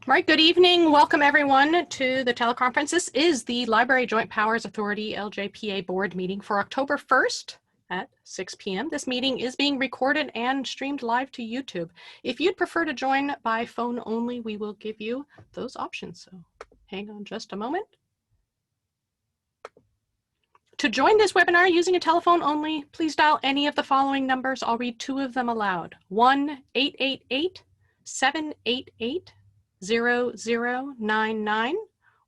All right, good evening. Welcome everyone to the teleconference. This is the Library Joint Powers Authority LJPA board meeting for October 1st at 6 p.m. This meeting is being recorded and streamed live to YouTube. If you'd prefer to join by phone only, we will give you those options. So hang on just a moment. To join this webinar using a telephone only, please dial any of the following numbers. I'll read two of them aloud. 1-888-788 0099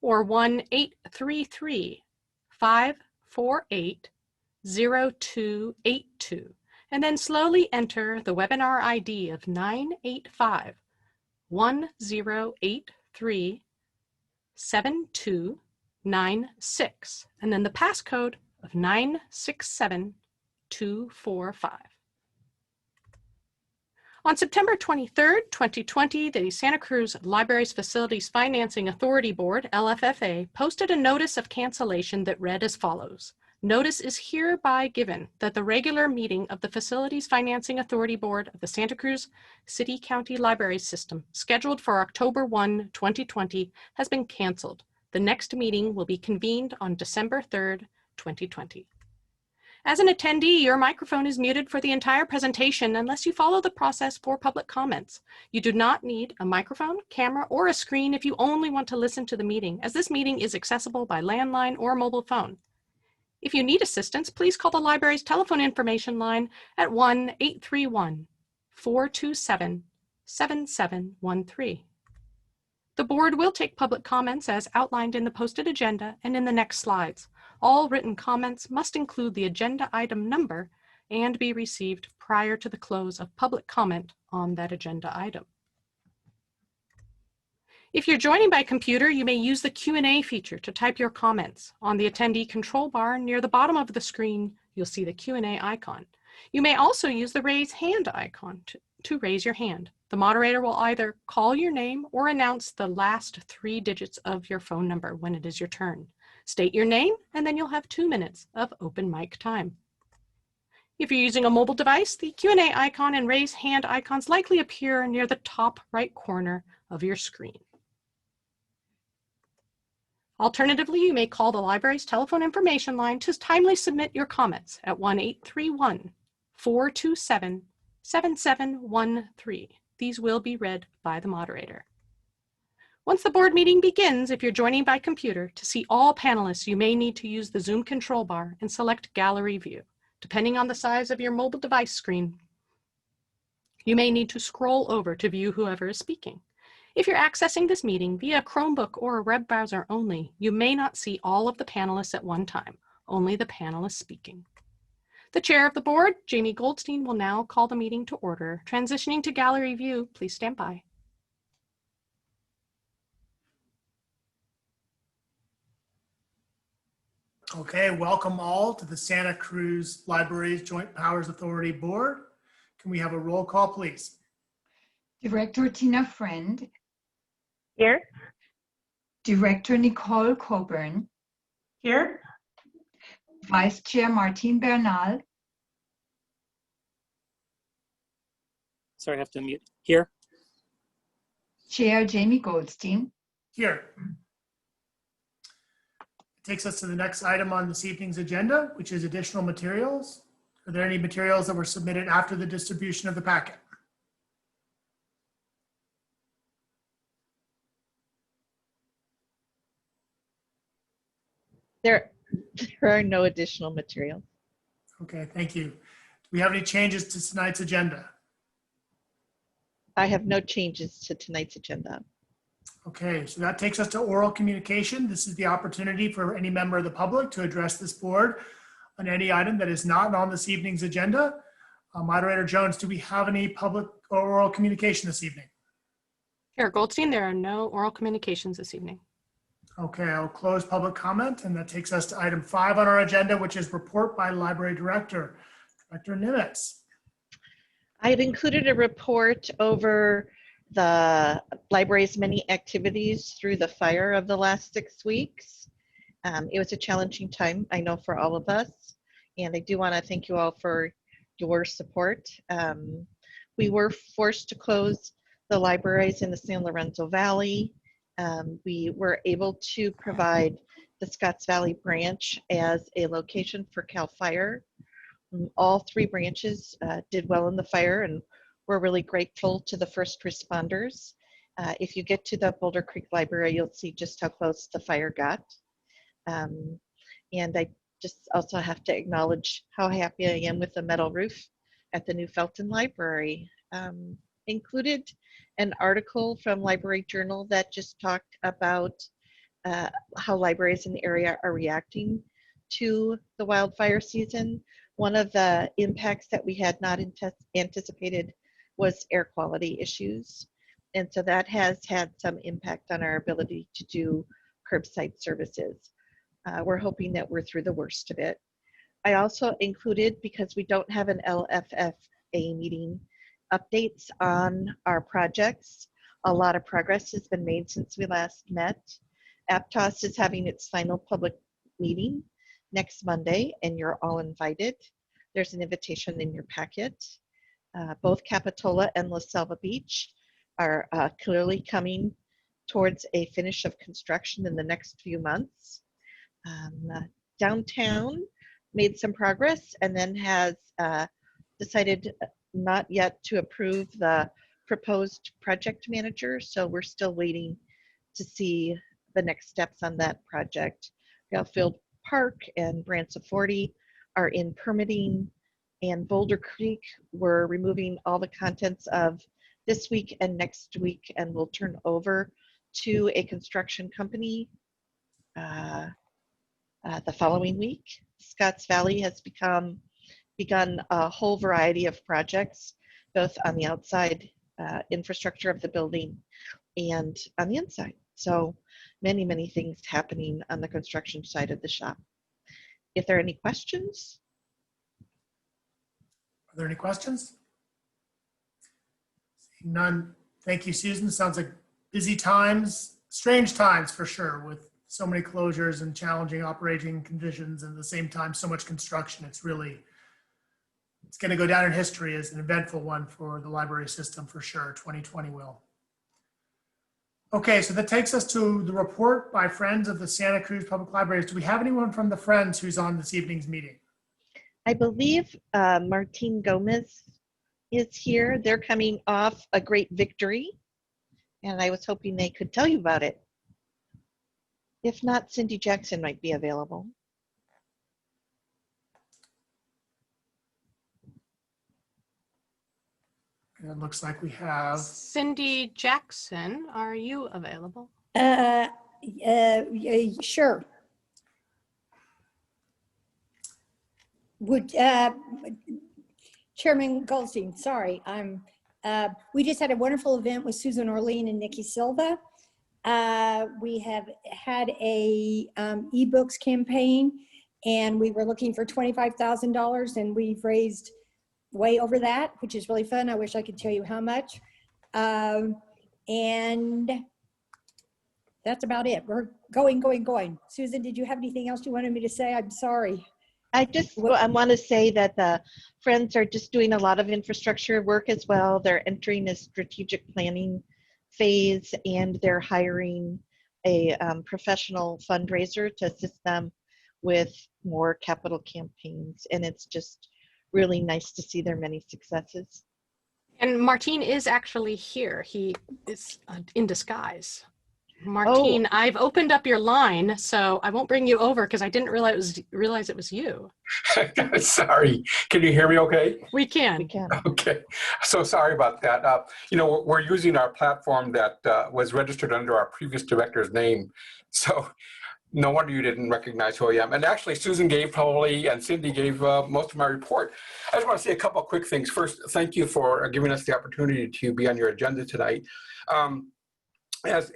or 1-833-548-0282, and then slowly enter the webinar ID of 985-1083-7296, and then the passcode of 967245. On September 23rd, 2020, the Santa Cruz Libraries Facilities Financing Authority Board, LFFA, posted a notice of cancellation that read as follows. Notice is hereby given that the regular meeting of the Facilities Financing Authority Board of the Santa Cruz City County Library System, scheduled for October 1, 2020, has been canceled. The next meeting will be convened on December 3rd, 2020. As an attendee, your microphone is muted for the entire presentation unless you follow the process for public comments. You do not need a microphone, camera, or a screen if you only want to listen to the meeting, as this meeting is accessible by landline or mobile phone. If you need assistance, please call the library's telephone information line at 1-831-427-7713. The board will take public comments as outlined in the posted agenda and in the next slides. All written comments must include the agenda item number and be received prior to the close of public comment on that agenda item. If you're joining by computer, you may use the Q&A feature to type your comments. On the attendee control bar near the bottom of the screen, you'll see the Q&A icon. You may also use the raise hand icon to raise your hand. The moderator will either call your name or announce the last 3 digits of your phone number when it is your turn. State your name, and then you'll have 2 minutes of open mic time. If you're using a mobile device, the Q&A icon and raise hand icons likely appear near the top right corner of your screen. Alternatively, you may call the library's telephone information line to timely submit your comments at 1-831-427-7713. These will be read by the moderator. Once the board meeting begins, if you're joining by computer, to see all panelists, you may need to use the Zoom control bar and select Gallery View. Depending on the size of your mobile device screen, you may need to scroll over to view whoever is speaking. If you're accessing this meeting via a Chromebook or a web browser only, you may not see all of the panelists at one time, only the panelists speaking. The chair of the board, Jamie Goldstein, will now call the meeting to order. Transitioning to Gallery View, please stand by. Okay, welcome all to the Santa Cruz Libraries Joint Powers Authority Board. Can we have a roll call, please? Director Tina Friend. Here. Director Nicole Coburn. Here. Vice Chair Martin Bernal. Sorry, I have to mute. Here. Chair Jamie Goldstein. Here. Takes us to the next item on this evening's agenda, which is additional materials. Are there any materials that were submitted after the distribution of the packet? There are no additional materials. Okay, thank you. Do we have any changes to tonight's agenda? I have no changes to tonight's agenda. Okay, so that takes us to oral communication. This is the opportunity for any member of the public to address this board on any item that is not on this evening's agenda. Moderator Jones, do we have any public or oral communication this evening? Chair Goldstein, there are no oral communications this evening. Okay, I'll close public comment, and that takes us to item 5 on our agenda, which is report by Library Director, Director Nimitz. I had included a report over the library's many activities through the fire of the last 6 weeks. It was a challenging time, I know, for all of us, and I do want to thank you all for your support. We were forced to close the libraries in the San Lorenzo Valley. We were able to provide the Scotts Valley branch as a location for CAL FIRE. All three branches did well in the fire, and we're really grateful to the first responders. If you get to the Boulder Creek Library, you'll see just how close the fire got. And I just also have to acknowledge how happy I am with the metal roof at the New Felton Library. Included an article from Library Journal that just talked about how libraries in the area are reacting to the wildfire season. One of the impacts that we had not anticipated was air quality issues. And so that has had some impact on our ability to do curbside services. We're hoping that we're through the worst of it. I also included, because we don't have an LFFA meeting, updates on our projects. A lot of progress has been made since we last met. Aptos is having its final public meeting next Monday, and you're all invited. There's an invitation in your packet. Both Capitola and La Selva Beach are clearly coming towards a finish of construction in the next few months. Downtown made some progress and then has decided not yet to approve the proposed project manager, so we're still waiting to see the next steps on that project. Galfield Park and Branciforte are in permitting, and Boulder Creek, we're removing all the contents of this week and next week, and we'll turn over to a construction company the following week. Scotts Valley has begun a whole variety of projects, both on the outside infrastructure of the building and on the inside. So many, many things happening on the construction side of the shop. If there are any questions? Are there any questions? Seeing none. Thank you, Susan. Sounds like busy times, strange times for sure, with so many closures and challenging operating conditions, and at the same time, so much construction. It's going to go down in history as an eventful one for the library system for sure. 2020 will. Okay, so that takes us to the report by Friends of the Santa Cruz Public Libraries. Do we have anyone from the Friends who's on this evening's meeting? I believe Martin Gomez is here. They're coming off a great victory, and I was hoping they could tell you about it. If not, Cindy Jackson might be available. And it looks like we have. Cindy Jackson, are you available? Sure. Would Chairman Goldstein, sorry, we just had a wonderful event with Susan Orlean and Nikki Silva. We have had a ebooks campaign, and we were looking for $25,000, and we've raised way over that, which is really fun. I wish I could tell you how much. And that's about it. We're going. Susan, did you have anything else you wanted me to say? I'm sorry. I want to say that the Friends are just doing a lot of infrastructure work as well. They're entering a strategic planning phase, and they're hiring a professional fundraiser to assist them with more capital campaigns. And it's just really nice to see their many successes. And Martin is actually here. He is in disguise. Martin, Oh. I've opened up your line, so I won't bring you over because I didn't realize it was you. Sorry, can you hear me okay? We We can. can. Okay, so sorry about that. We're using our platform that was registered under our previous director's name. So no wonder you didn't recognize who I am. And actually, Susan gave probably, and Cindy gave most of my report. I just want to say a couple of quick things. First, thank you for giving us the opportunity to be on your agenda tonight. As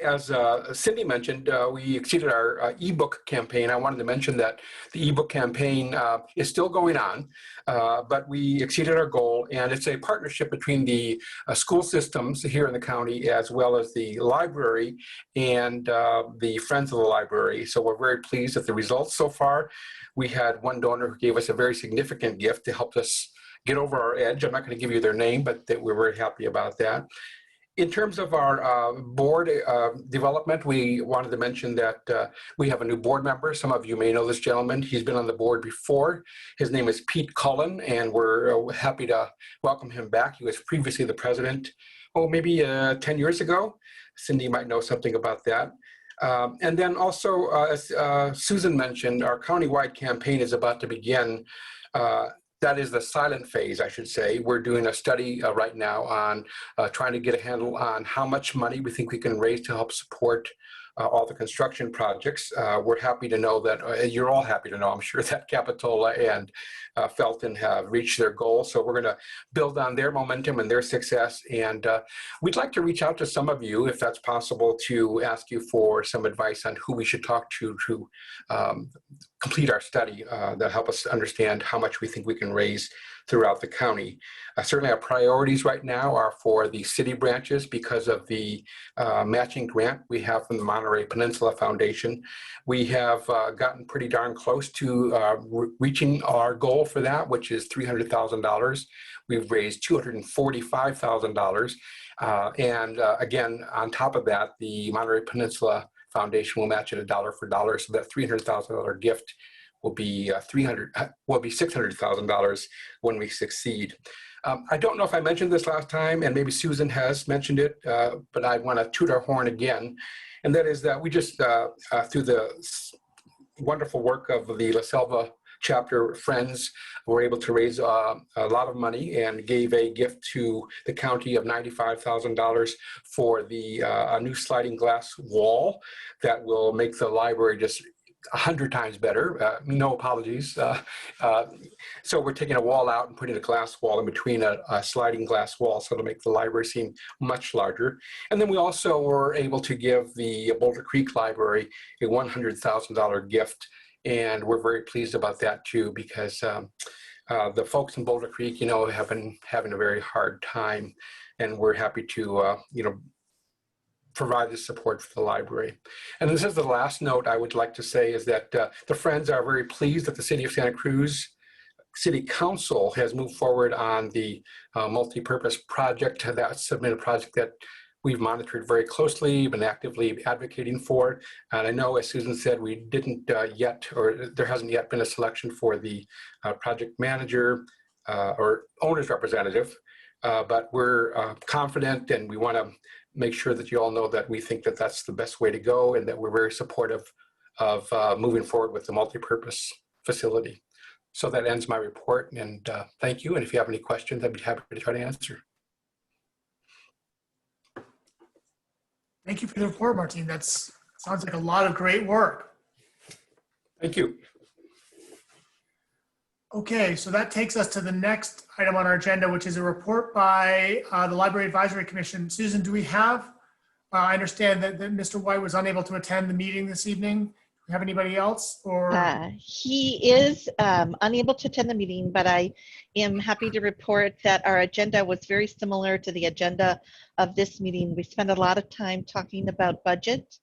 Cindy mentioned, we exceeded our ebook campaign. I wanted to mention that the ebook campaign is still going on, but we exceeded our goal, and it's a partnership between the school systems here in the county as well as the library and the Friends of the Library. So we're very pleased with the results so far. We had one donor who gave us a very significant gift to help us get over our edge. I'm not going to give you their name, but we're very happy about that. In terms of our board development, we wanted to mention that we have a new board member. Some of you may know this gentleman. He's been on the board before. His name is Pete Cullen, and we're happy to welcome him back. He was previously the president, maybe 10 years ago. Cindy might know something about that. And then also, as Susan mentioned, our countywide campaign is about to begin. That is the silent phase, I should say. We're doing a study right now on trying to get a handle on how much money we think we can raise to help support all the construction projects. We're happy to know that, you're all happy to know, I'm sure, that Capitola and Felton have reached their goal. So we're going to build on their momentum and their success. And we'd like to reach out to some of you, if that's possible, to ask you for some advice on who we should talk to complete our study that help us understand how much we think we can raise throughout the county. Certainly our priorities right now are for the city branches because of the matching grant we have from the Monterey Peninsula Foundation. We have gotten pretty darn close to reaching our goal for that, which is $300,000. We've raised $245,000. And again, on top of that, the Monterey Peninsula Foundation will match it $1 for $1. So that $300,000 gift will be $600,000 when we succeed. I don't know if I mentioned this last time, and maybe Susan has mentioned it, but I want to toot our horn again. And that is that we just, through the wonderful work of the La Selva chapter friends, were able to raise a lot of money and gave a gift to the county of $95,000 for a new sliding glass wall that will make the library just 100 times better. No apologies. So we're taking a wall out and putting a glass wall in between a sliding glass wall, so to make the library seem much larger. And then we also were able to give the Boulder Creek Library a $100,000 gift. And we're very pleased about that too, because the folks in Boulder Creek, have been having a very hard time, and we're happy to, provide the support for the library. And this is the last note I would like to say, is that the Friends are very pleased that the City of Santa Cruz City Council has moved forward on the multi-purpose project. That's a project that we've monitored very closely, been actively advocating for. And I know, as Susan said, we didn't yet, or there hasn't yet been a selection for the project manager or owner's representative, but we're confident, and we want to make sure that you all know that we think that that's the best way to go, and that we're very supportive of moving forward with the multi-purpose facility. So that ends my report, and thank you. And if you have any questions, I'd be happy to try to answer. Thank you for the report, Martine. That sounds like a lot of great work. Thank you. Okay, so that takes us to the next item on our agenda, which is a report by the Library Advisory Commission. Susan, do we have, I understand that Mr. White was unable to attend the meeting this evening. Do we have anybody else? Or He is unable to attend the meeting, but I am happy to report that our agenda was very similar to the agenda of this meeting. We spent a lot of time talking about budget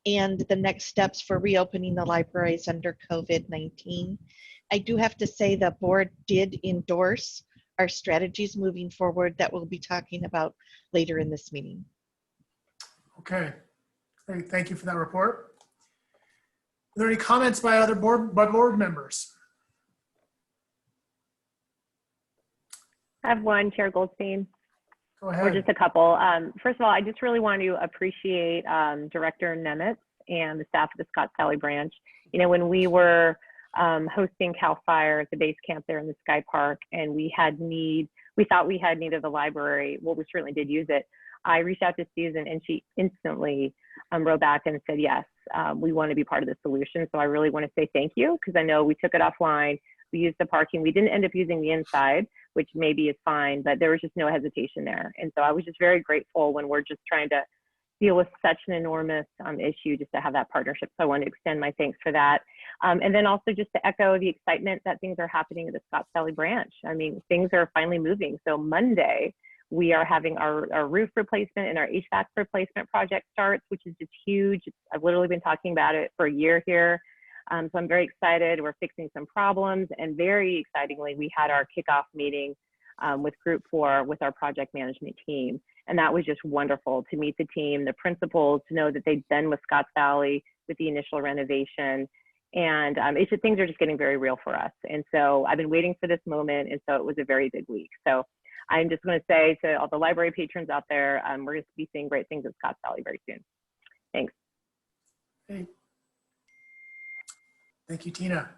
and the next steps for reopening the libraries under COVID-19. I do have to say the board did endorse our strategies moving forward that we'll be talking about later in this meeting. Okay, great. Thank you for that report. Are there any comments by other board members? I have one, Chair Goldstein, Go or ahead. just a couple. First of all, I just really want to appreciate Director Nemitz and the staff of the Scotts Valley branch. When we were hosting CAL FIRE at the base camp there in the Sky Park, and we thought we had need of the library. Well, we certainly did use it. I reached out to Susan, and she instantly wrote back and said, yes, we want to be part of the solution. So I really want to say thank you, because I know we took it offline. We used the parking. We didn't end up using the inside, which maybe is fine, but there was just no hesitation there. And so I was just very grateful when we're just trying to deal with such an enormous issue, just to have that partnership. So I want to extend my thanks for that. And then also just to echo the excitement that things are happening at the Scotts Valley branch. I mean, things are finally moving. So Monday, we are having our roof replacement and our HVAC replacement project starts, which is just huge. I've literally been talking about it for a year here. So I'm very excited. We're fixing some problems, and very excitingly, we had our kickoff meeting with Group 4 with our project management team. And that was just wonderful to meet the team, the principals, to know that they'd been with Scotts Valley with the initial renovation. And it's just, things are just getting very real for us. And so I've been waiting for this moment. And so it was a very big week. So I'm just going to say to all the library patrons out there, we're going to be seeing great things at Scotts Valley very soon. Thanks. Okay. Thank you, Tina.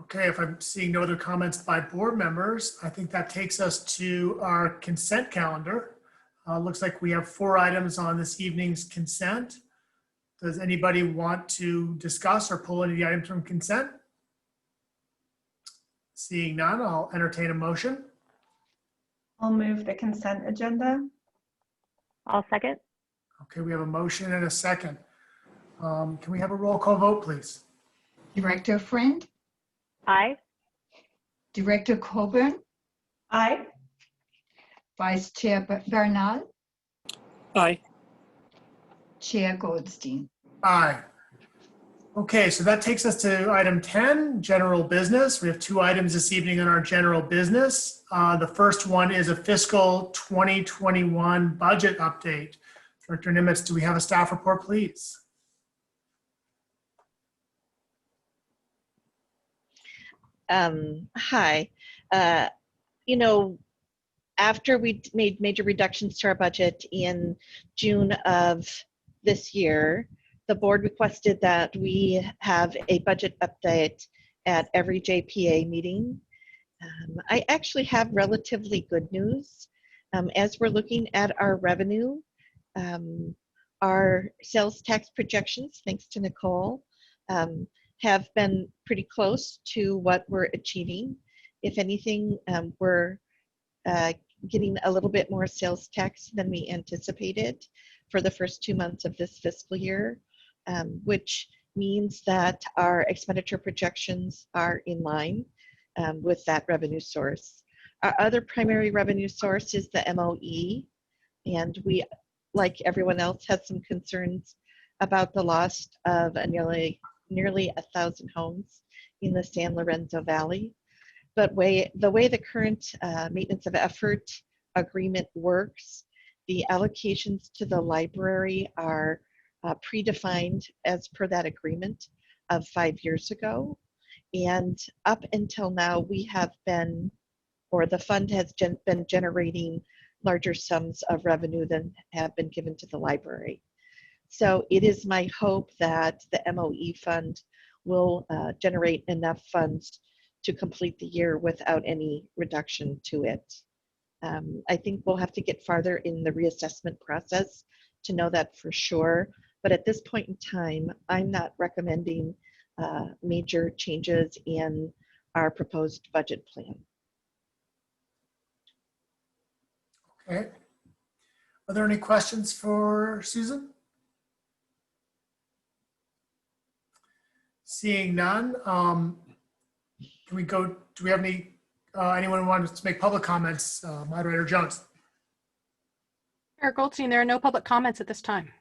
Okay, if I'm seeing no other comments by board members, I think that takes us to our consent calendar. Looks like we have 4 items on this evening's consent. Does anybody want to discuss or pull any of the items from consent? Seeing none, I'll entertain a motion. I'll move the consent agenda. I'll second. Okay, we have a motion and a second. Can we have a roll call vote, please? Director Friend, Aye. Director Coburn, Aye. Vice Chair Bernal, Aye. Chair Goldstein. Aye. Okay, so that takes us to item 10, general business. We have 2 items this evening on our general business. The first one is a fiscal 2021 budget update. Director Nimitz, do we have a staff report, please? Hi. You know, after we made major reductions to our budget in June of this year, the board requested that we have a budget update at every JPA meeting. I actually have relatively good news. As we're looking at our revenue, our sales tax projections, thanks to Nicole, have been pretty close to what we're achieving. If anything, we're getting a little bit more sales tax than we anticipated for the first 2 months of this fiscal year, which means that our expenditure projections are in line with that revenue source. Our other primary revenue source is the MOE, and we, like everyone else, had some concerns about the loss of nearly 1,000 homes in the San Lorenzo Valley. But the way the current maintenance of effort agreement works, the allocations to the library are predefined as per that agreement of 5 years ago. And up until now, we have been, or the fund has been generating larger sums of revenue than have been given to the library. So it is my hope that the MOE fund will generate enough funds to complete the year without any reduction to it. I think we'll have to get farther in the reassessment process to know that for sure. But at this point in time, I'm not recommending major changes in our proposed budget plan. Okay. Are there any questions for Susan? Seeing none, can we go, do we have anyone who wants to make public comments? Moderator Jones. Chair Goldstein, there are no public comments at this time.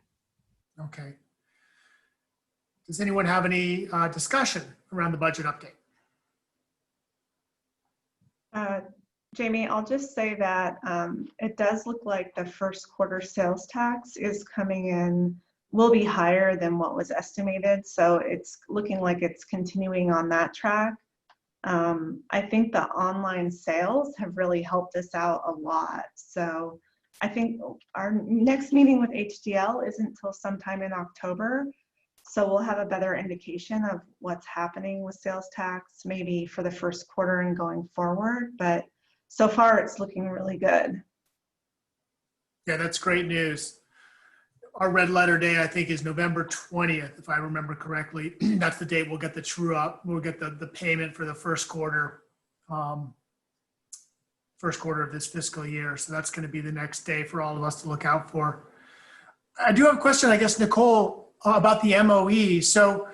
Okay. Does anyone have any discussion around the budget update? Jamie, I'll just say that it does look like the first quarter sales tax is coming in, will be higher than what was estimated. So it's looking like it's continuing on that track. I think the online sales have really helped us out a lot. So I think our next meeting with HDL isn't until sometime in October. So we'll have a better indication of what's happening with sales tax, maybe for the first quarter and going forward. But so far it's looking really good. Yeah, that's great news. Our red letter day, I think, is November 20th, if I remember correctly. That's the date we'll get the true up. We'll get the payment for the first quarter of this fiscal year. So that's going to be the next day for all of us to look out for. I do have a question, I guess, Nicole, about the MOE. So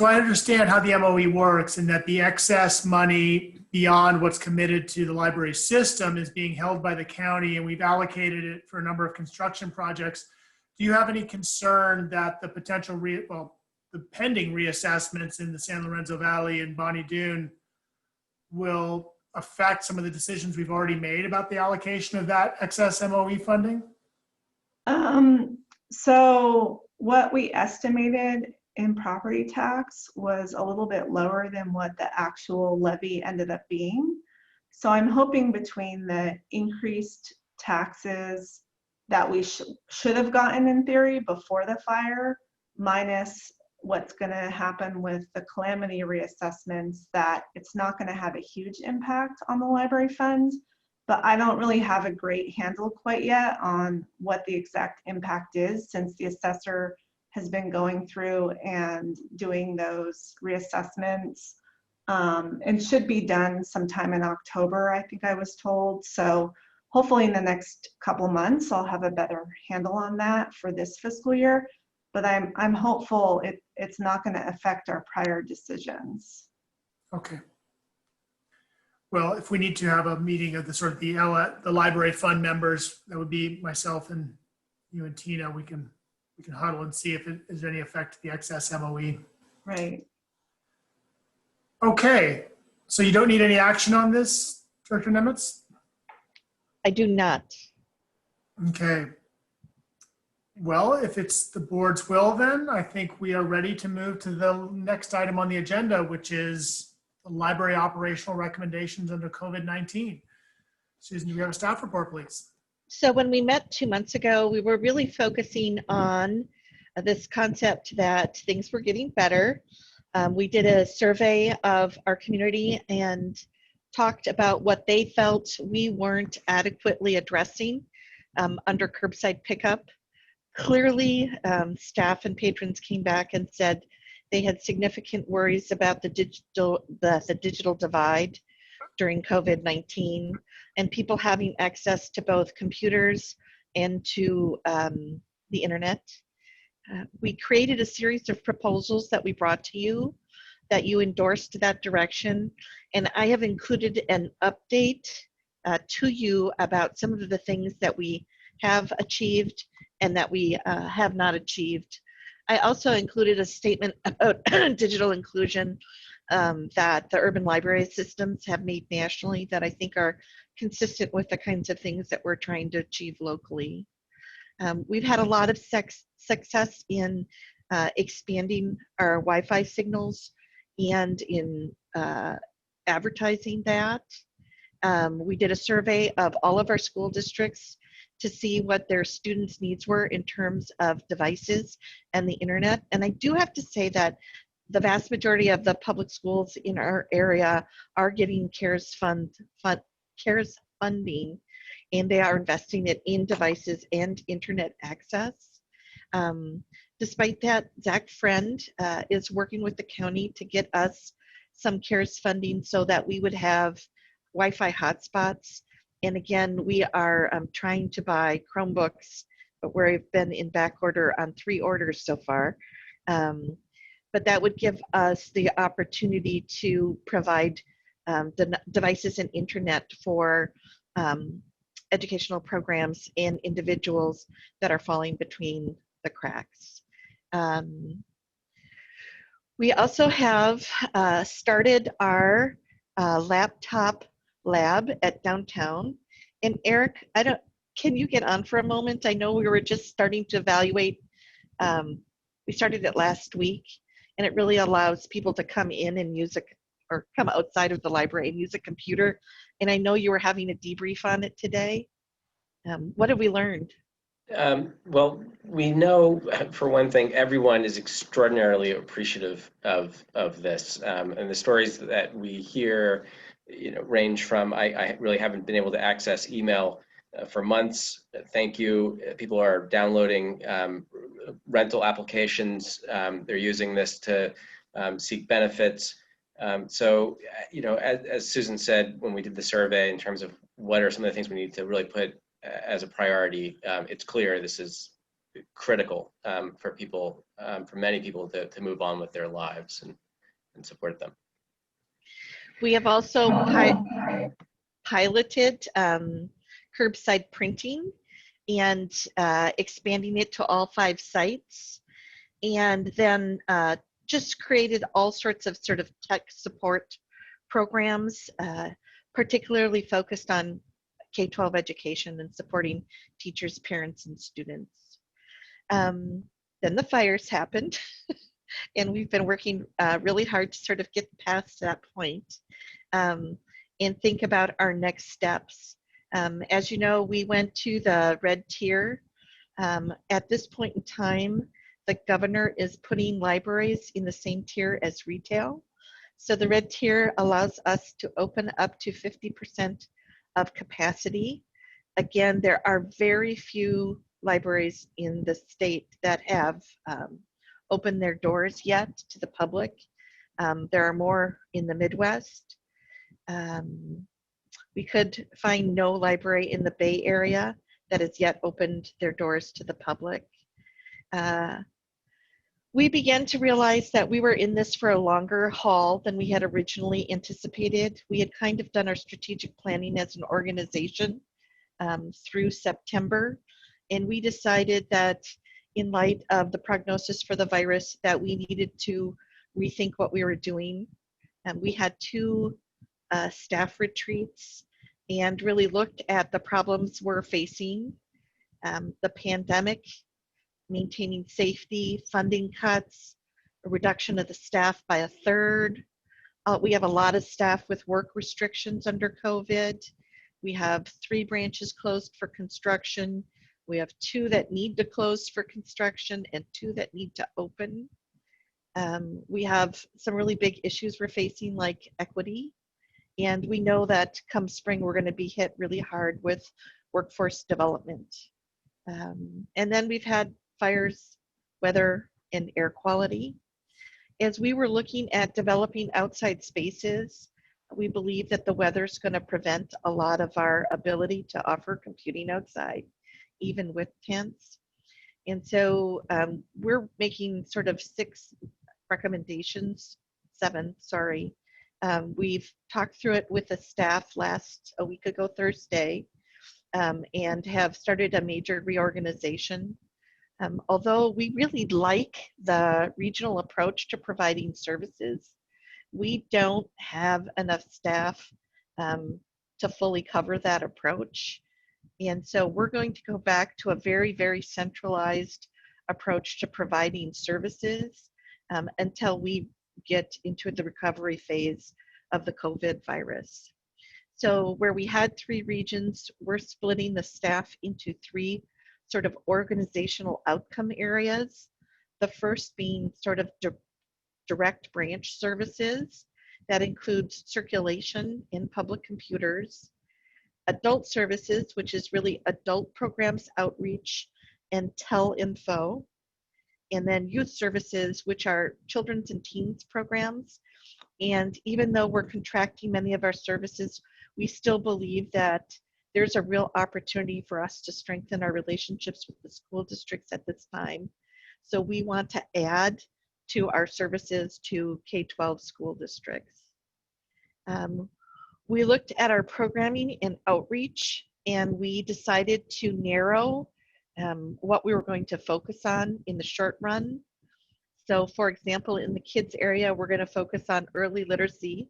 I understand how the MOE works and that the excess money beyond what's committed to the library system is being held by the county, and we've allocated it for a number of construction projects. Do you have any concern that the potential, the pending reassessments in the San Lorenzo Valley and Bonnie Doon will affect some of the decisions we've already made about the allocation of that excess MOE funding? So what we estimated in property tax was a little bit lower than what the actual levy ended up being. So I'm hoping between the increased taxes that we should have gotten in theory before the fire, minus what's going to happen with the calamity reassessments, that it's not going to have a huge impact on the library fund. But I don't really have a great handle quite yet on what the exact impact is, since the assessor has been going through and doing those reassessments, and should be done sometime in October, I think I was told. So hopefully in the next couple months, I'll have a better handle on that for this fiscal year. But I'm hopeful it's not going to affect our prior decisions. Okay. Well, if we need to have a meeting of the library fund members, that would be myself and you and Tina. We can huddle and see if it is any effect to the excess MOE. Right. Okay. So you don't need any action on this, Director Nemitz? I do not. Okay. Well, if it's the board's will, then I think we are ready to move to the next item on the agenda, which is the library operational recommendations under COVID-19. Susan, do we have a staff report, please? So when we met 2 months ago, we were really focusing on this concept that things were getting better. We did a survey of our community and talked about what they felt we weren't adequately addressing under curbside pickup. Clearly, staff and patrons came back and said they had significant worries about the digital divide during COVID-19 and people having access to both computers and to the internet. We created a series of proposals that we brought to you that you endorsed that direction. And I have included an update to you about some of the things that we have achieved and that we have not achieved. I also included a statement about digital inclusion that the urban library systems have made nationally that I think are consistent with the kinds of things that we're trying to achieve locally. We've had a lot of success in expanding our Wi-Fi signals and in advertising that. We did a survey of all of our school districts to see what their students' needs were in terms of devices and the internet. And I do have to say that the vast majority of the public schools in our area are getting CARES funding, and they are investing it in devices and internet access. Despite that, Zach Friend is working with the county to get us some CARES funding so that we would have Wi-Fi hotspots. And again, we are trying to buy Chromebooks, but we've been in back order on 3 orders so far. But that would give us the opportunity to provide the devices and internet for educational programs and individuals that are falling between the cracks. We also have started our laptop lab at downtown. And Eric, can you get on for a moment? I know we were just starting to evaluate. We started it last week, and it really allows people to come in and use it, or come outside of the library and use a computer. And I know you were having a debrief on it today. What have we learned? Well, we know, for one thing, everyone is extraordinarily appreciative of this, and the stories that we hear, range from I really haven't been able to access email for months. Thank you. People are downloading rental applications. They're using this to seek benefits. So, as Susan said, when we did the survey in terms of what are some of the things we need to really put as a priority, it's clear this is critical for people, for many people to move on with their lives and support them. We have also piloted curbside printing and expanding it to all 5 sites, and then just created all sorts of tech support programs particularly focused on K-12 education and supporting teachers, parents, and students. Then the fires happened, and we've been working really hard to sort of get past that point and think about our next steps. As you know, we went to the red tier. At this point in time, the governor is putting libraries in the same tier as retail. So the red tier allows us to open up to 50% of capacity. Again, there are very few libraries in the state that have opened their doors yet to the public. There are more in the Midwest. We could find no library in the Bay Area that has yet opened their doors to the public. We began to realize that we were in this for a longer haul than we had originally anticipated. We had kind of done our strategic planning as an organization through September, and we decided that in light of the prognosis for the virus that we needed to rethink what we were doing. We had 2 staff retreats and really looked at the problems we're facing, the pandemic, maintaining safety, funding cuts, a reduction of the staff by 1/3. We have a lot of staff with work restrictions under COVID. We have 3 branches closed for construction. We have 2 that need to close for construction and 2 that need to open. We have some really big issues we're facing, like equity. And we know that come spring, we're going to be hit really hard with workforce development. And then we've had fires, weather, and air quality. As we were looking at developing outside spaces, we believe that the weather's going to prevent a lot of our ability to offer computing outside, even with tents. And so we're making sort of 6 recommendations, 7, sorry. We've talked through it with the staff a week ago Thursday, and have started a major reorganization. Although we really like the regional approach to providing services, we don't have enough staff to fully cover that approach. And so we're going to go back to a very, very centralized approach to providing services until we get into the recovery phase of the COVID virus. So where we had 3 regions, we're splitting the staff into 3 sort of organizational outcome areas. The first being sort of direct branch services. That includes circulation in public computers, adult services, which is really adult programs outreach and telinfo, and then youth services, which are children's and teens programs. And even though we're contracting many of our services, we still believe that there's a real opportunity for us to strengthen our relationships with the school districts at this time. So we want to add to our services to K-12 school districts. We looked at our programming and outreach, and we decided to narrow what we were going to focus on in the short run. So for example, in the kids area, we're going to focus on early literacy,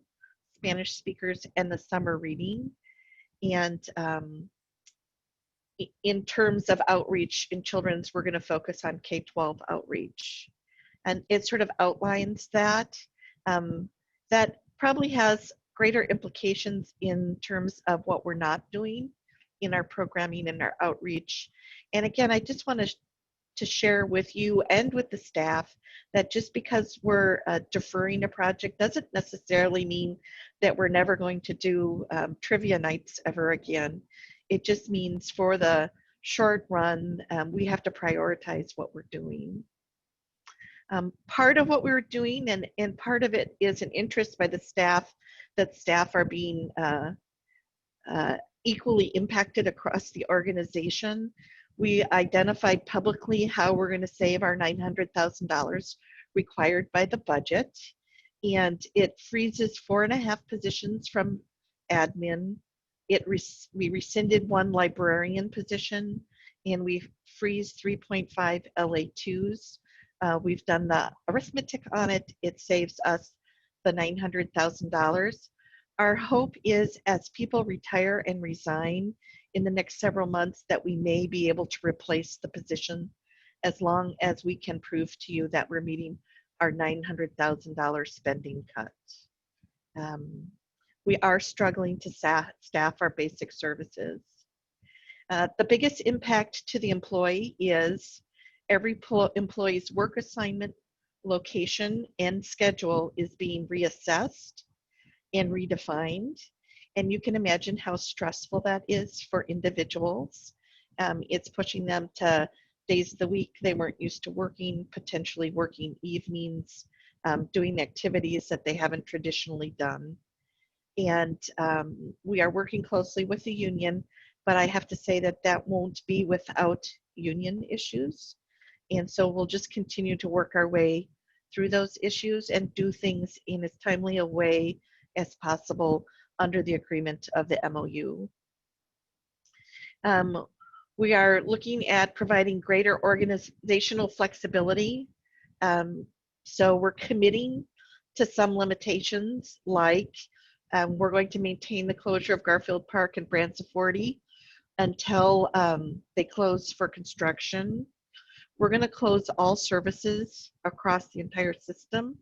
Spanish speakers, and the summer reading. And in terms of outreach in children's, we're going to focus on K-12 outreach. And it sort of outlines that. That probably has greater implications in terms of what we're not doing in our programming and our outreach. And again, I just want to share with you and with the staff that just because we're deferring a project doesn't necessarily mean that we're never going to do trivia nights ever again. It just means for the short run, we have to prioritize what we're doing. Part of what we're doing, and part of it is an interest by the staff, that staff are being equally impacted across the organization. We identified publicly how we're going to save our $900,000 required by the budget, and it freezes 4.5 positions from admin. We rescinded 1 librarian position, and we freeze 3.5 LA2s. We've done the arithmetic on it. It saves us the $900,000. Our hope is as people retire and resign in the next several months that we may be able to replace the position as long as we can prove to you that we're meeting our $900,000 spending cut. We are struggling to staff our basic services. The biggest impact to the employee is every employee's work assignment, location, and schedule is being reassessed and redefined. And you can imagine how stressful that is for individuals. It's pushing them to days of the week they weren't used to working, potentially working evenings, doing activities that they haven't traditionally done. And we are working closely with the union, but I have to say that that won't be without union issues. And so we'll just continue to work our way through those issues and do things in as timely a way as possible under the agreement of the MOU. We are looking at providing greater organizational flexibility. So we're committing to some limitations, like we're going to maintain the closure of Garfield Park and Branciforte until they close for construction. We're going to close all services across the entire system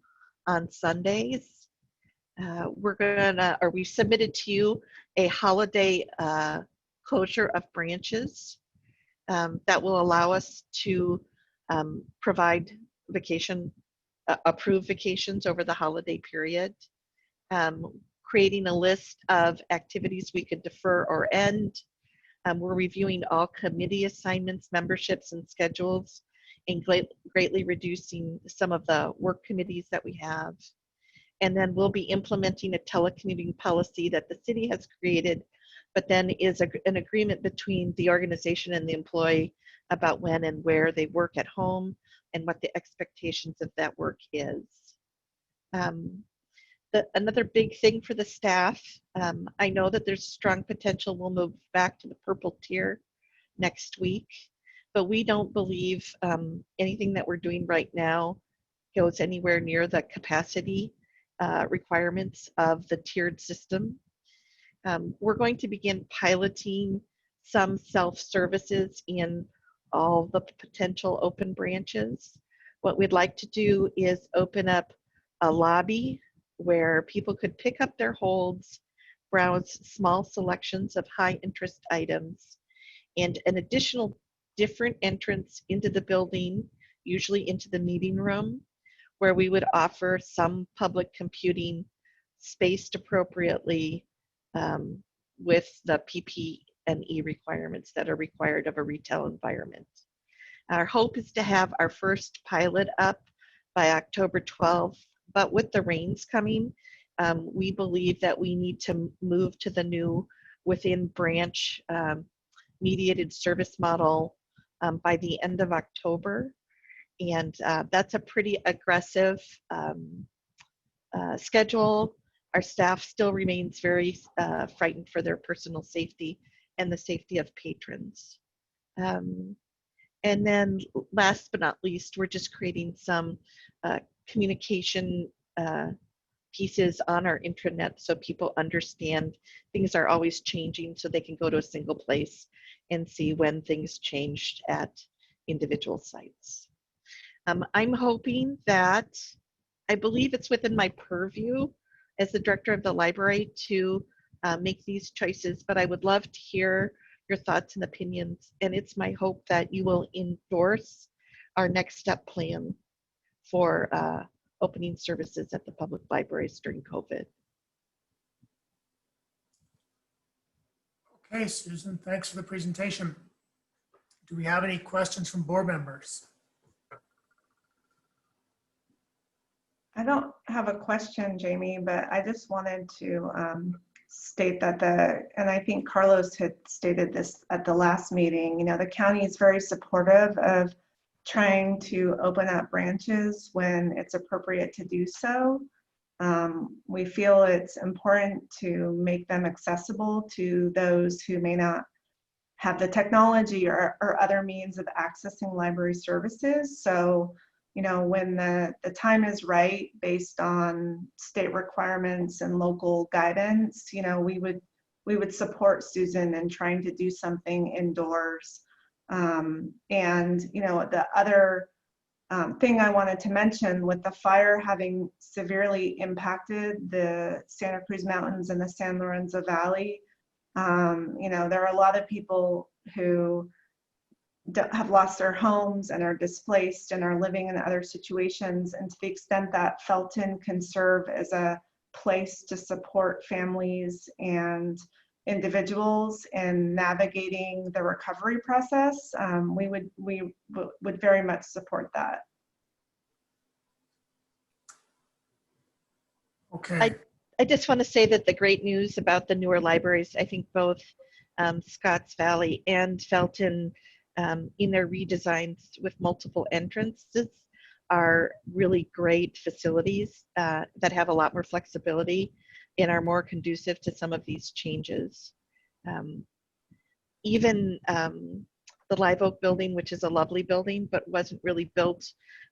on Sundays. We submitted to you a holiday closure of branches that will allow us to provide approved vacations over the holiday period. Creating a list of activities we could defer or end. We're reviewing all committee assignments, memberships, and schedules, and greatly reducing some of the work committees that we have. And then we'll be implementing a telecommuting policy that the city has created, but then is an agreement between the organization and the employee about when and where they work at home and what the expectations of that work is. Another big thing for the staff, I know that there's strong potential we'll move back to the purple tier next week, but we don't believe anything that we're doing right now goes anywhere near the capacity requirements of the tiered system. We're going to begin piloting some self-services in all the potential open branches. What we'd like to do is open up a lobby where people could pick up their holds, browse small selections of high interest items, and an additional different entrance into the building, usually into the meeting room, where we would offer some public computing spaced appropriately with the PP&E requirements that are required of a retail environment. Our hope is to have our first pilot up by October 12th, but with the rains coming, we believe that we need to move to the new within branch mediated service model by the end of October. And that's a pretty aggressive schedule. Our staff still remains very frightened for their personal safety and the safety of patrons. And then last but not least, we're just creating some communication pieces on our intranet so people understand things are always changing, so they can go to a single place and see when things changed at individual sites. I'm hoping that, I believe it's within my purview as the director of the library to make these choices, but I would love to hear your thoughts and opinions, and it's my hope that you will endorse our next step plan for opening services at the public libraries during COVID. Okay, Susan, thanks for the presentation. Do we have any questions from board members? I don't have a question, Jamie, but I just wanted to state that and I think Carlos had stated this at the last meeting, you know, the county is very supportive of trying to open up branches when it's appropriate to do so. We feel it's important to make them accessible to those who may not have the technology or other means of accessing library services. So when the time is right, based on state requirements and local guidance, we would support Susan in trying to do something indoors. The other thing I wanted to mention, with the fire having severely impacted the Santa Cruz Mountains and the San Lorenzo Valley, there are a lot of people who have lost their homes and are displaced and are living in other situations. And to the extent that Felton can serve as a place to support families and individuals in navigating the recovery process, we would very much support that. Okay. I just want to say that the great news about the newer libraries, I think both Scotts Valley and Felton, in their redesigns with multiple entrances, are really great facilities that have a lot more flexibility and are more conducive to some of these changes. Even the Live Oak building, which is a lovely building, but wasn't really built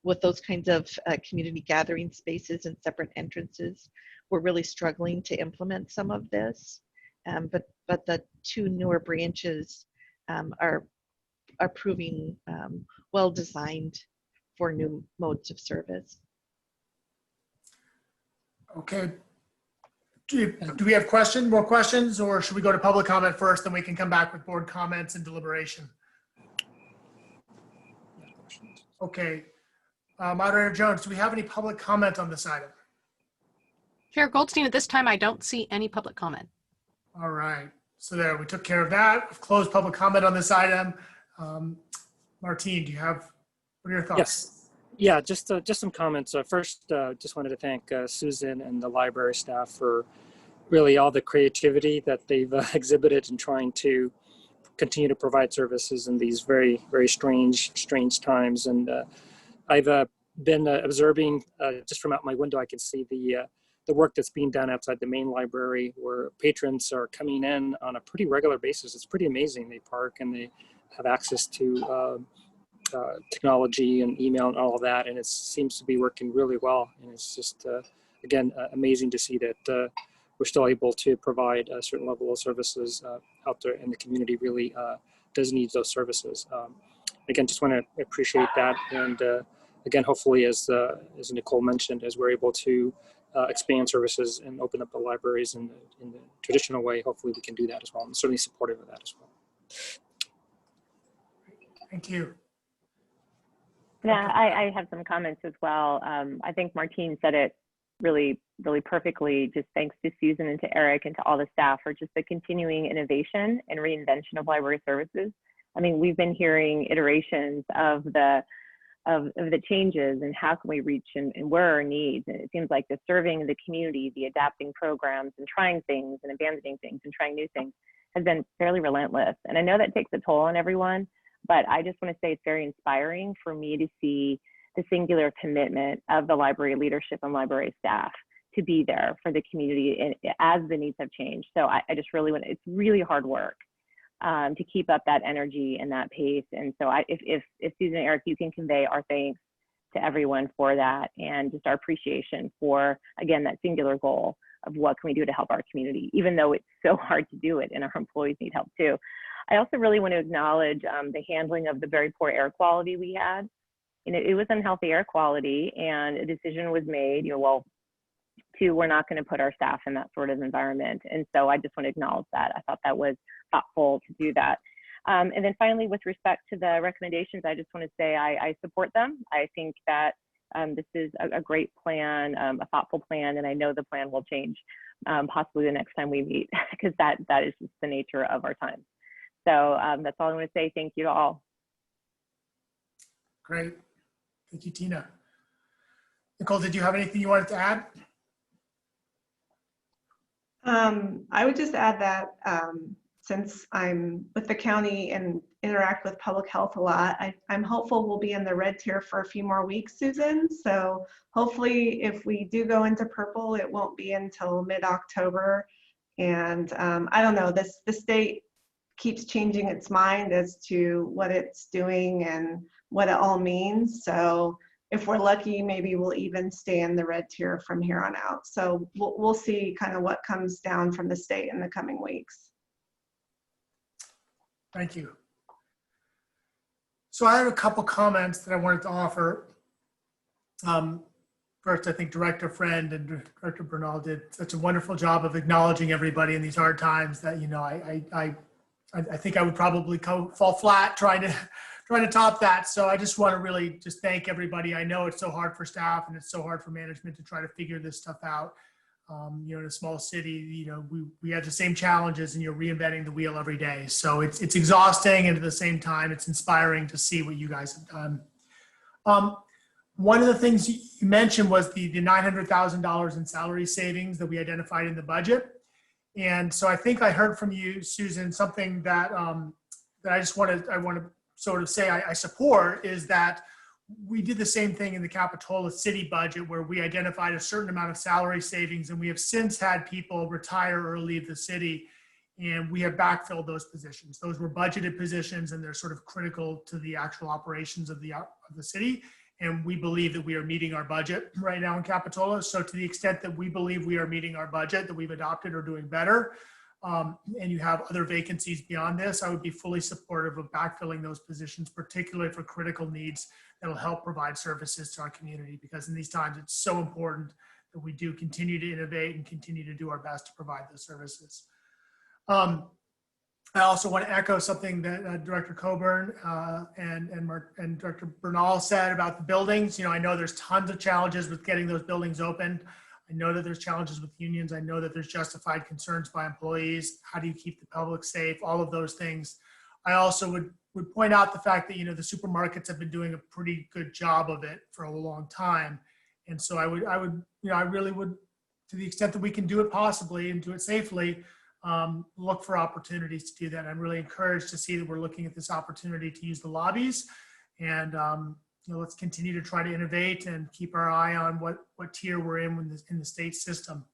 with those kinds of community gathering spaces and separate entrances, we're really struggling to implement some of this. But the two newer branches are proving well designed for new modes of service. Okay. Do we have more questions, or should we go to public comment first, then we can come back with board comments and deliberation? Okay. Moderator Jones, do we have any public comment on this item? Chair Goldstein, at this time, I don't see any public comment. All right. So there, we took care of that. We've closed public comment on this item. Martine, what are your thoughts? Yes. Yeah, just some comments. First, just wanted to thank Susan and the library staff for really all the creativity that they've exhibited in trying to continue to provide services in these very, very strange times. And I've been observing just from out my window. I can see the work that's being done outside the main library, where patrons are coming in on a pretty regular basis. It's pretty amazing. They park and they have access to technology and email and all of that, and it seems to be working really well. And it's just again amazing to see that we're still able to provide a certain level of services out there, and the community really does need those services. Again, just want to appreciate that, and again, hopefully, as Nicole mentioned, as we're able to expand services and open up the libraries in the traditional way, hopefully we can do that as well. I'm certainly supportive of that as well. Thank you. Yeah, I have some comments as well. I think Martine said it really, really perfectly. Just thanks to Susan and to Eric and to all the staff for just the continuing innovation and reinvention of library services. I mean, we've been hearing iterations of the changes and how can we reach and where are our needs. And it seems like the serving the community, the adapting programs and trying things and abandoning things and trying new things has been fairly relentless. And I know that takes a toll on everyone, but I just want to say it's very inspiring for me to see the singular commitment of the library leadership and library staff to be there for the community and as the needs have changed. So I just really want, it's really hard work to keep up that energy and that pace. And so if Susan and Eric, you can convey our thanks to everyone for that and just our appreciation for, again, that singular goal of what can we do to help our community, even though it's so hard to do it and our employees need help too. I also really want to acknowledge the handling of the very poor air quality we had. It was unhealthy air quality, and a decision was made, we're not going to put our staff in that sort of environment. And so I just want to acknowledge that. I thought that was thoughtful to do that. And then finally, with respect to the recommendations, I just want to say I support them. I think that this is a great plan, a thoughtful plan, and I know the plan will change possibly the next time we meet, because that is just the nature of our time. So that's all I want to say. Thank you to all. Great. Thank you, Tina. Nicole, did you have anything you wanted to add? I would just add that since I'm with the county and interact with public health a lot, I'm hopeful we'll be in the red tier for a few more weeks, Susan. So hopefully if we do go into purple, it won't be until mid-October. And I don't know, the state keeps changing its mind as to what it's doing and what it all means. So if we're lucky, maybe we'll even stay in the red tier from here on out. So we'll see kind of what comes down from the state in the coming weeks. Thank you. So I have a couple comments that I wanted to offer. First, I think Director Friend and Director Bernal did such a wonderful job of acknowledging everybody in these hard times that, you know, I think I would probably fall flat trying to top that. So I just want to really just thank everybody. I know it's so hard for staff and it's so hard for management to try to figure this stuff out. You know, in a small city, you know, we have the same challenges and you're reinventing the wheel every day. So it's exhausting, and at the same time, it's inspiring to see what you guys have done. One of the things you mentioned was the $900,000 in salary savings that we identified in the budget. And so I think I heard from you, Susan, something that that I want to sort of say I support, is that we did the same thing in the Capitola City budget, where we identified a certain amount of salary savings, and we have since had people retire or leave the city, and we have backfilled those positions. Those were budgeted positions, and they're sort of critical to the actual operations of the city. And we believe that we are meeting our budget right now in Capitola. So to the extent that we believe we are meeting our budget, that we've adopted or doing better, and you have other vacancies beyond this, I would be fully supportive of backfilling those positions, particularly for critical needs that will help provide services to our community, because in these times it's so important that we do continue to innovate and continue to do our best to provide those services. I also want to echo something that Director Coburn and Director Bernal said about the buildings. You know, I know there's tons of challenges with getting those buildings open. I know that there's challenges with unions. I know that there's justified concerns by employees. How do you keep the public safe? All of those things. I also would point out the fact that, you know, the supermarkets have been doing a pretty good job of it for a long time. And so I really would, to the extent that we can do it possibly and do it safely, look for opportunities to do that. I'm really encouraged to see that we're looking at this opportunity to use the lobbies, and you know, let's continue to try to innovate and keep our eye on what tier we're in the state system.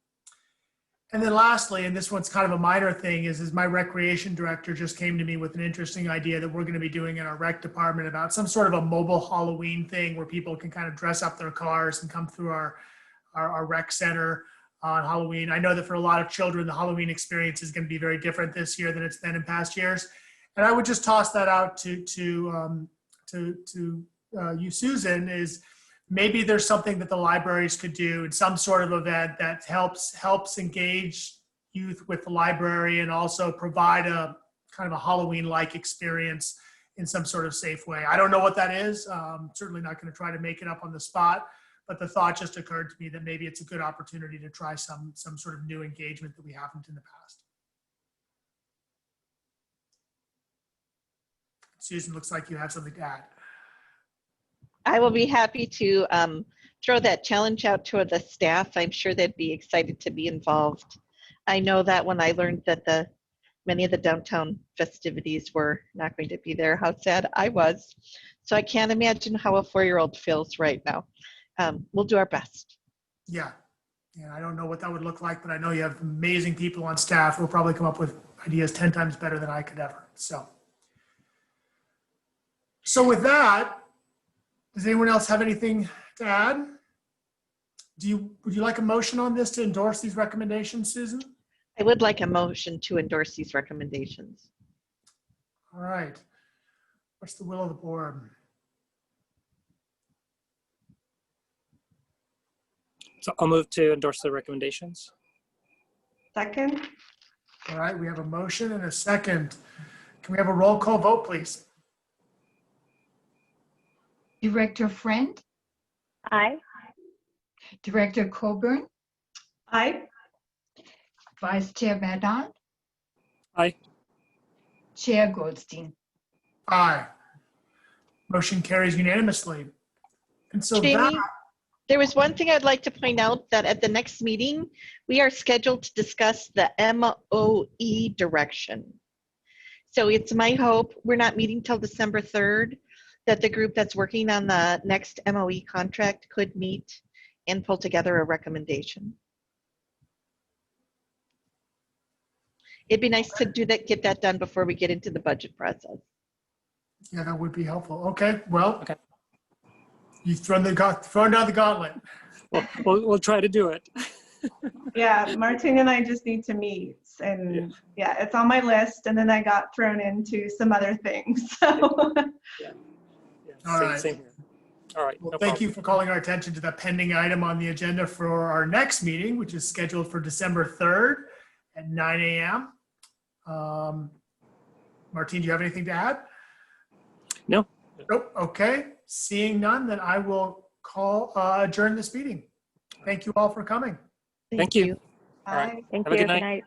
And then lastly, and this one's kind of a minor thing, is my recreation director just came to me with an interesting idea that we're going to be doing in our rec department about some sort of a mobile Halloween thing where people can kind of dress up their cars and come through our rec center on Halloween. I know that for a lot of children, the Halloween experience is going to be very different this year than it's been in past years. And I would just toss that out to you, Susan, is maybe there's something that the libraries could do in some sort of event that helps engage youth with the library and also provide a kind of a Halloween-like experience in some sort of safe way. I don't know what that is. Certainly not going to try to make it up on the spot, but the thought just occurred to me that maybe it's a good opportunity to try some sort of new engagement that we haven't in the past. Susan, looks like you have something to add. I will be happy to throw that challenge out to the staff. I'm sure they'd be excited to be involved. I know that when I learned that many of the downtown festivities were not going to be there, how sad I was. So I can't imagine how a 4-year-old feels right now. We'll do our best. Yeah, I don't know what that would look like, but I know you have amazing people on staff who will probably come up with ideas 10 times better than I could ever. So with that, does anyone else have anything to add? Would you like a motion on this to endorse these recommendations, Susan? I would like a motion to endorse these recommendations. All right. What's the will of the board? So I'll move to endorse the recommendations. Second. All right, we have a motion and a second. Can we have a roll call vote, please? Director Friend, Aye. Director Coburn, Aye. Vice Chair Bernal, Aye. Chair Goldstein. Aye. Motion carries unanimously. And so Jamie, there was one thing I'd like to point out, that at the next meeting, we are scheduled to discuss the MOE direction. So it's my hope, we're not meeting till December 3rd, that the group that's working on the next MOE contract could meet and pull together a recommendation. It'd be nice to do that, get that done before we get into the budget process. Yeah, that would be helpful. Okay, well, Okay. You've thrown down the gauntlet. Well, we'll try to do it. Yeah, Martin and I just need to meet, and yeah, it's on my list, and then I got thrown into some other things, so. Yeah, All right. same here. All right. Well, no thank problem. you for calling our attention to the pending item on the agenda for our next meeting, which is scheduled for December 3rd at 9 a.m. Martine, do you have anything to add? No. Nope. Okay. Seeing none, then I will adjourn this meeting. Thank you all for coming. Thank you. All right. Bye. Thank Have a you. good night. Good night.